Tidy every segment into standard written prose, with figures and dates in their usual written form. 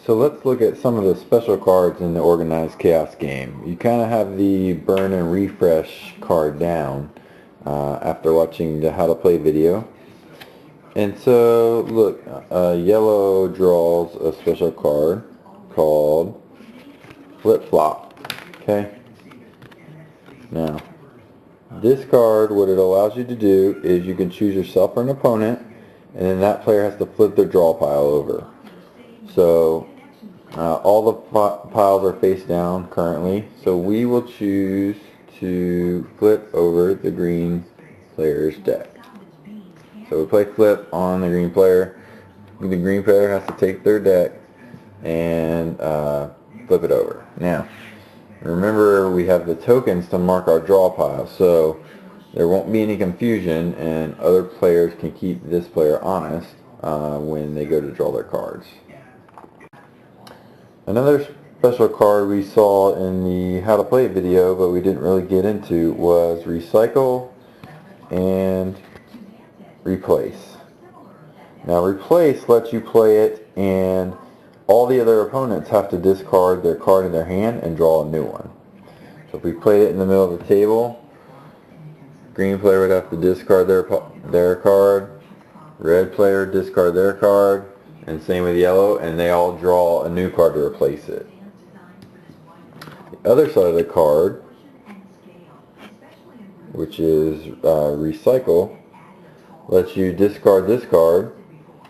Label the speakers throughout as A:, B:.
A: So let's look at some of the special cards in the Organized Chaos game. You kind of have the burn and refresh card down after watching the How to Play video. And so look, yellow draws a special card called Flip Flop. Okay. Now, this card, what it allows you to do is you can choose yourself or an opponent, and then that player has to flip their draw pile over. So all the piles are face down currently, so we will choose to flip over the green player's deck. So we play flip on the green player. The green player has to take their deck and flip it over. Now, remember we have the tokens to mark our draw pile, so there won't be any confusion and other players can keep this player honest when they go to draw their cards. Another special card we saw in the How to Play video, but we didn't really get into, was Recycle and Replace. Now Replace lets you play it and all the other opponents have to discard their card in their hand and draw a new one. So if we played it in the middle of the table, green player would have to discard their card, red player discard their card, and same with yellow, and they all draw a new card to replace it. The other side of the card, which is Recycle, lets you discard this card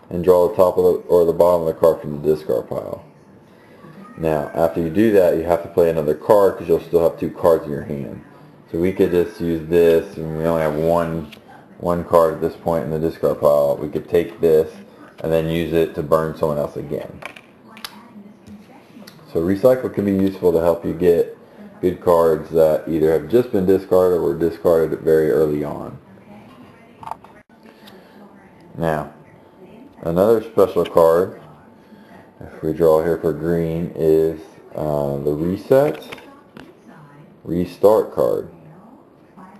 A: and draw the top of or the bottom of the card from the discard pile. Now, after you do that, you have to play another card because you'll still have two cards in your hand. So we could just use this, and we only have one card at this point in the discard pile. We could take this and then use it to burn someone else again. So Recycle can be useful to help you get good cards that either have just been discarded or were discarded very early on. Now, another special card, if we draw here for green, is the Restart card.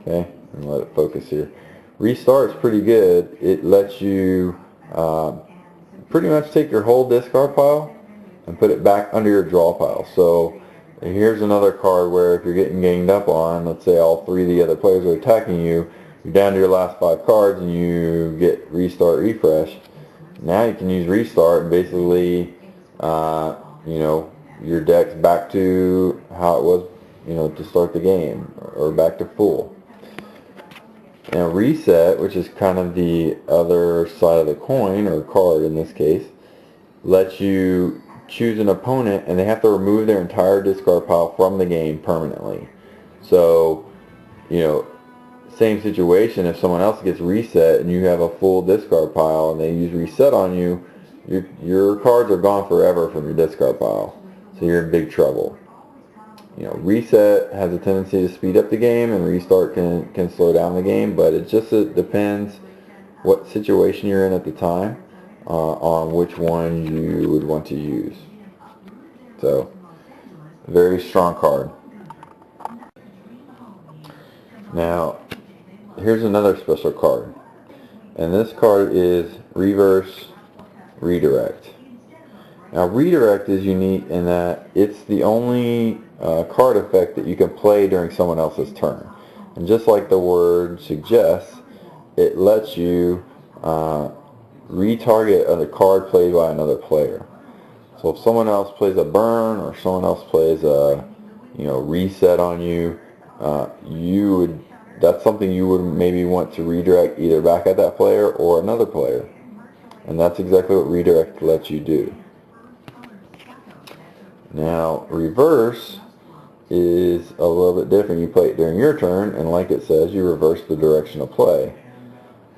A: Okay, and let it focus here. Restart's pretty good. It lets you pretty much take your whole discard pile and put it back under your draw pile. So here's another card where if you're getting ganged up on, let's say all three of the other players are attacking you, you're down to your last 5 cards and you get Restart Refresh. Now you can use Restart and basically your deck's back to how it was to start the game, or back to full. Now Reset, which is kind of the other side of the coin, or card in this case, lets you choose an opponent and they have to remove their entire discard pile from the game permanently. So, same situation, if someone else gets reset and you have a full discard pile and they use Reset on you, your cards are gone forever from your discard pile. So you're in big trouble. Reset has a tendency to speed up the game, and Restart can slow down the game, but it depends what situation you're in at the time on which one you would want to use. So, very strong card. Now, here's another special card, and this card is Reverse Redirect. Now, Redirect is unique in that it's the only card effect that you can play during someone else's turn. And just like the word suggests, it lets you retarget a card played by another player. So if someone else plays a burn or someone else plays a reset on you, that's something you would maybe want to redirect either back at that player or another player. And that's exactly what Redirect lets you do. Now, Reverse is a little bit different. You play it during your turn, and like it says, you reverse the direction of play.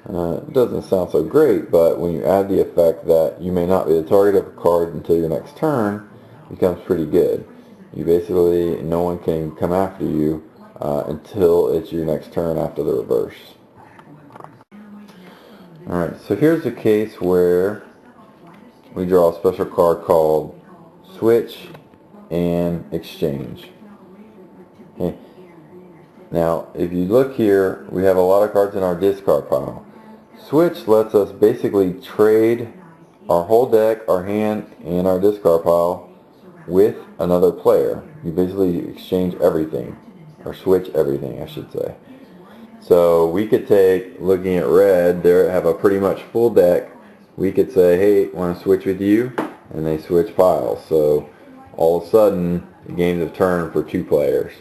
A: It doesn't sound so great, but when you add the effect that you may not be the target of a card until your next turn, it becomes pretty good. You basically, no one can come after you until it's your next turn after the reverse. Alright, so here's a case where we draw a special card called Switch and Exchange. Okay. Now, if you look here, we have a lot of cards in our discard pile. Switch lets us basically trade our whole deck, our hand, and our discard pile with another player. You basically exchange everything, or switch everything, I should say. So we could take, looking at red, they have a pretty much full deck. We could say, hey, want to switch with you? And they switch piles. So all of a sudden, the games have turned for 2 players.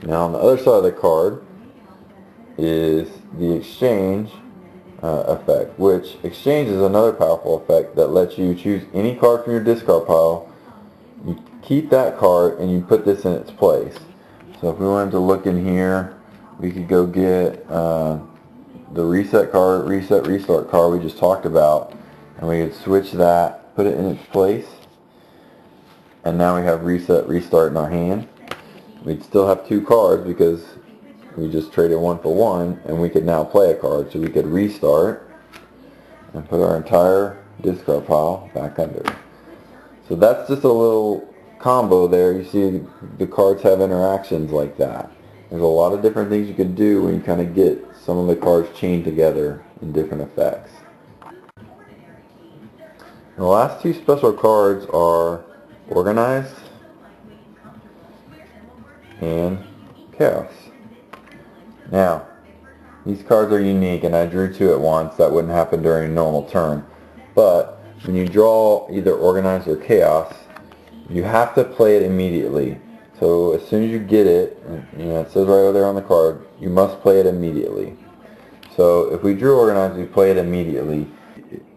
A: Now on the other side of the card is the exchange effect, which exchange is another powerful effect that lets you choose any card from your discard pile. You keep that card and you put this in its place. So if we wanted to look in here, we could go get the reset card, reset restart card we just talked about, and we could switch that, put it in its place, and now we have reset restart in our hand. We'd still have 2 cards because we just traded 1 for 1, and we could now play a card. So we could restart and put our entire discard pile back under. So that's just a little combo there. You see the cards have interactions like that. There's a lot of different things you could do when you kind of get some of the cards chained together in different effects. The last 2 special cards are Organized and Chaos. Now, these cards are unique, and I drew 2 at once. That wouldn't happen during a normal turn. But when you draw either Organized or Chaos, you have to play it immediately. So as soon as you get it, it says right over there on the card, you must play it immediately. So if we drew Organized, we play it immediately.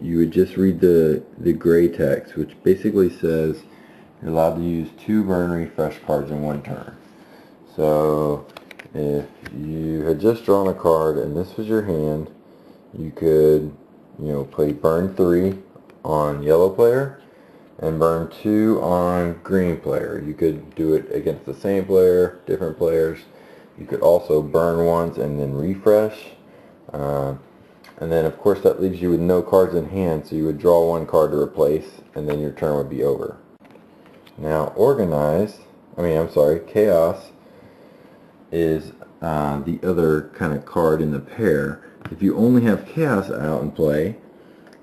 A: You would just read the gray text, which basically says you're allowed to use 2 burn refresh cards in 1 turn. So if you had just drawn a card and this was your hand, you could, play burn 3 on yellow player and burn 2 on green player. You could do it against the same player, different players. You could also burn once and then refresh. And then of course that leaves you with no cards in hand, so you would draw 1 card to replace, and then your turn would be over. Now Chaos is the other kind of card in the pair. If you only have Chaos out in play,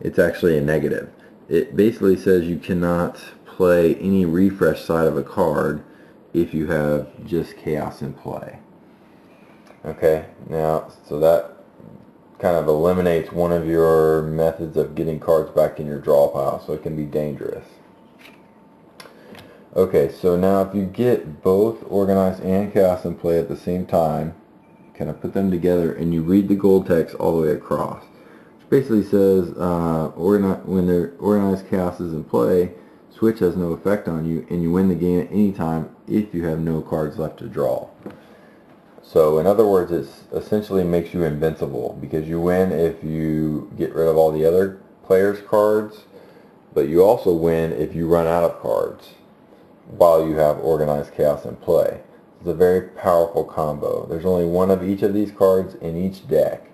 A: it's actually a negative. It basically says you cannot play any refresh side of a card if you have just Chaos in play. Okay, now, so that kind of eliminates one of your methods of getting cards back in your draw pile, so it can be dangerous. Okay, so now if you get both Organized and Chaos in play at the same time, kind of put them together, and you read the gold text all the way across, which basically says when the Organized Chaos is in play, switch has no effect on you, and you win the game at any time if you have no cards left to draw. So in other words, it essentially makes you invincible, because you win if you get rid of all the other players' cards, but you also win if you run out of cards while you have Organized Chaos in play. It's a very powerful combo. There's only 1 of each of these cards in each deck.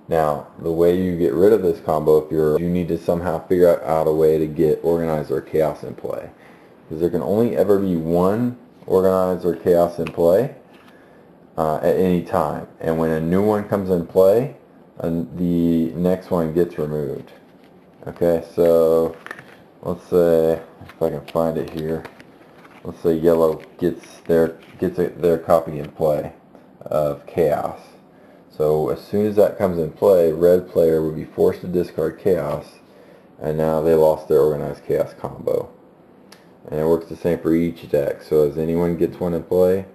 A: Now, the way you get rid of this combo, you need to somehow figure out a way to get Organized or Chaos in play, because there can only ever be 1 Organized or Chaos in play at any time, and when a new one comes in play, the next one gets removed. Okay, so let's say, if I can find it here, let's say yellow gets their copy in play of Chaos. So as soon as that comes in play, red player would be forced to discard Chaos, and now they lost their Organized Chaos combo. And it works the same for each deck. So as anyone gets one in play,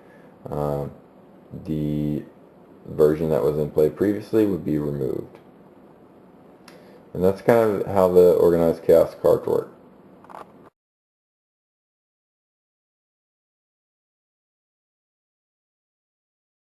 A: the version that was in play previously would be removed. And that's kind of how the Organized Chaos cards work.